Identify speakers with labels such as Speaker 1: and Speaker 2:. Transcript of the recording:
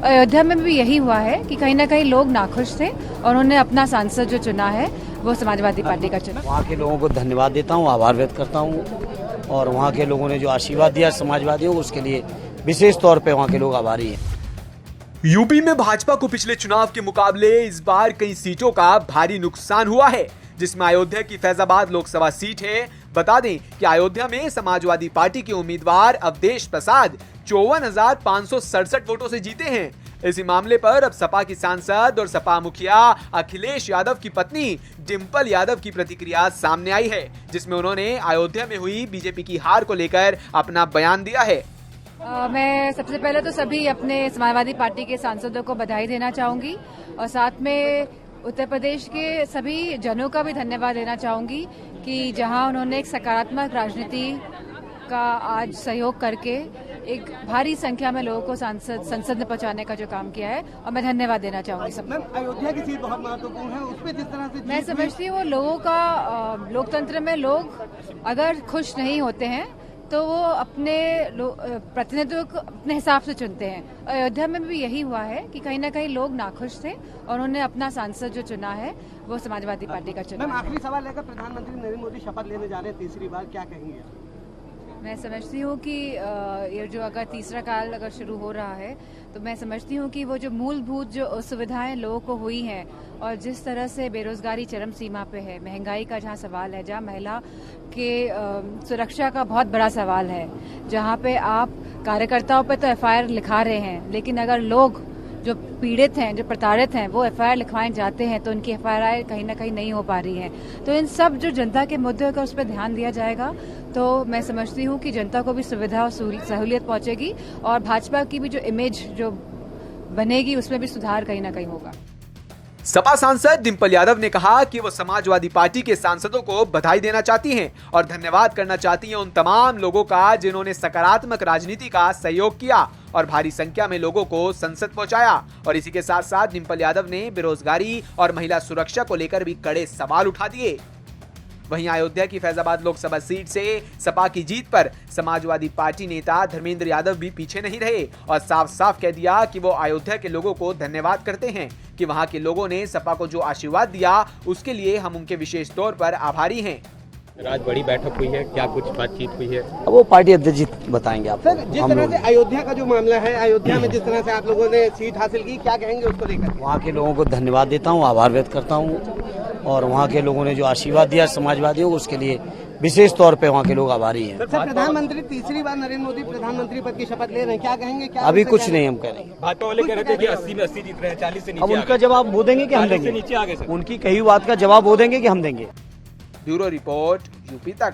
Speaker 1: अयोध्या में भी यही हुआ है कि कहीं ना कहीं लोग नाखुश थे और उन्होंने अपना सांसद जो चुना है वो समाजवादी पार्टी का चुना।
Speaker 2: वहाँ के लोगों को धन्यवाद देता हूँ, आभार व्यक्त करता हूँ और वहाँ के लोगों ने जो आशीर्वाद दिया समाजवादियों को उसके लिए विशेष तौर पे वहाँ के लोग आभारी हैं।
Speaker 3: यूपी में भाजपा को पिछले चुनाव के मुकाबले इस बार कई सीटों का भारी नुकसान हुआ है, जिसमें अयोध्या की फैजाबाद लोकसभा सीट है। बता दें कि अयोध्या में समाजवादी पार्टी के उम्मीदवार अवधेश प्रसाद 54,567 वोटों से जीते हैं। इसी मामले पर अब सपा की सांसद और सपा मुखिया अखिलेश यादव की पत्नी डिंपल यादव की प्रतिक्रिया सामने आई है, जिसमें उन्होंने अयोध्या में हुई बीजेपी की हार को लेकर अपना बयान दिया है।
Speaker 1: मैं सबसे पहले तो सभी अपने समाजवादी पार्टी के सांसदों को बधाई देना चाहूंगी और साथ में उत्तर प्रदेश के सभी जनों का भी धन्यवाद देना चाहूंगी कि जहां उन्होंने एक सकारात्मक राजनीति का आज सहयोग करके एक भारी संख्या में लोगों को संसद में पहुंचाने का जो काम किया है, और मैं धन्यवाद देना चाहूंगी सबको।
Speaker 4: अयोध्या की सीट बहुत महत्वपूर्ण है, उसमें जिस तरह से
Speaker 1: मैं समझती हूँ लोगों का लोकतंत्र में लोग अगर खुश नहीं होते हैं तो वो अपने प्रतिनिधित्व को अपने हिसाब से चुनते हैं। अयोध्या में भी यही हुआ है कि कहीं ना कहीं लोग नाखुश थे और उन्होंने अपना सांसद जो चुना है वो समाजवादी पार्टी का चुना।
Speaker 4: मैम, आखिरी सवाल लेकर प्रधानमंत्री नरेंद्र मोदी शपथ लेने जा रहे हैं तीसरी बार, क्या कहेंगे?
Speaker 1: मैं समझती हूँ कि ये जो अगर तीसरा काल अगर शुरू हो रहा है तो मैं समझती हूँ कि वो जो मूलभूत जो असुविधाएं लोगों को हुई हैं और जिस तरह से बेरोजगारी चरम सीमा पे है, महंगाई का जहाँ सवाल है, जहाँ महिला के सुरक्षा का बहुत बड़ा सवाल है, जहाँ पे आप कार्यकर्ताओं पे तो एफआईआर लिखा रहे हैं, लेकिन अगर लोग जो पीड़ित हैं, जो प्रताड़ित हैं, वो एफआईआर लिखवाए जाते हैं तो उनकी एफआईआर कहीं ना कहीं नहीं हो पा रही है। तो इन सब जो जनता के मुद्दों का उस पर ध्यान दिया जाएगा तो मैं समझती हूँ कि जनता को भी सुविधा और सहूलियत पहुंचेगी और भाजपा की भी जो इमेज जो बनेगी उसमें भी सुधार कहीं ना कहीं होगा।
Speaker 3: सपा सांसद डिंपल यादव ने कहा कि वो समाजवादी पार्टी के सांसदों को बधाई देना चाहती हैं और धन्यवाद करना चाहती हैं उन तमाम लोगों का जिन्होंने सकारात्मक राजनीति का सहयोग किया और भारी संख्या में लोगों को संसद पहुंचाया। और इसी के साथ साथ डिंपल यादव ने बेरोजगारी और महिला सुरक्षा को लेकर भी कड़े सवाल उठा दिए। वहीं अयोध्या की फैजाबाद लोकसभा सीट से सपा की जीत पर समाजवादी पार्टी नेता धर्मेंद्र यादव भी पीछे नहीं रहे और साफ साफ कह दिया कि वो अयोध्या के लोगों को धन्यवाद करते हैं कि वहां के लोगों ने सपा को जो आशीर्वाद दिया उसके लिए हम उनके विशेष तौर पर आभारी हैं।
Speaker 5: आज बड़ी बैठक हुई है, क्या कुछ बातचीत हुई है?
Speaker 2: अब वो पार्टी अध्यक्ष जी बताएंगे आपको।
Speaker 4: सर, जिस तरह से अयोध्या का जो मामला है, अयोध्या में जिस तरह से आप लोगों ने सीट हासिल की, क्या कहेंगे उसको लेकर?
Speaker 2: वहाँ के लोगों को धन्यवाद देता हूँ, आभार व्यक्त करता हूँ और वहाँ के लोगों ने जो आशीर्वाद दिया समाजवादियों को उसके लिए विशेष तौर पे वहाँ के लोग आभारी हैं।
Speaker 4: सर, प्रधानमंत्री तीसरी बार नरेंद्र मोदी प्रधानमंत्री पद की शपथ ले रहे हैं, क्या कहेंगे? क्या
Speaker 2: अभी कुछ नहीं हम कह रहे हैं।
Speaker 5: भाजपा वाले कह रहे थे कि 80 में 80 जीत रहे हैं, 40 से नीचे
Speaker 2: अब उनका जवाब वो देंगे कि हम देंगे?
Speaker 5: नीचे आ गए सर।
Speaker 2: उनकी कही बात का जवाब वो देंगे कि हम देंगे?
Speaker 3: ब्यूरो रिपोर्ट, यूपी तक।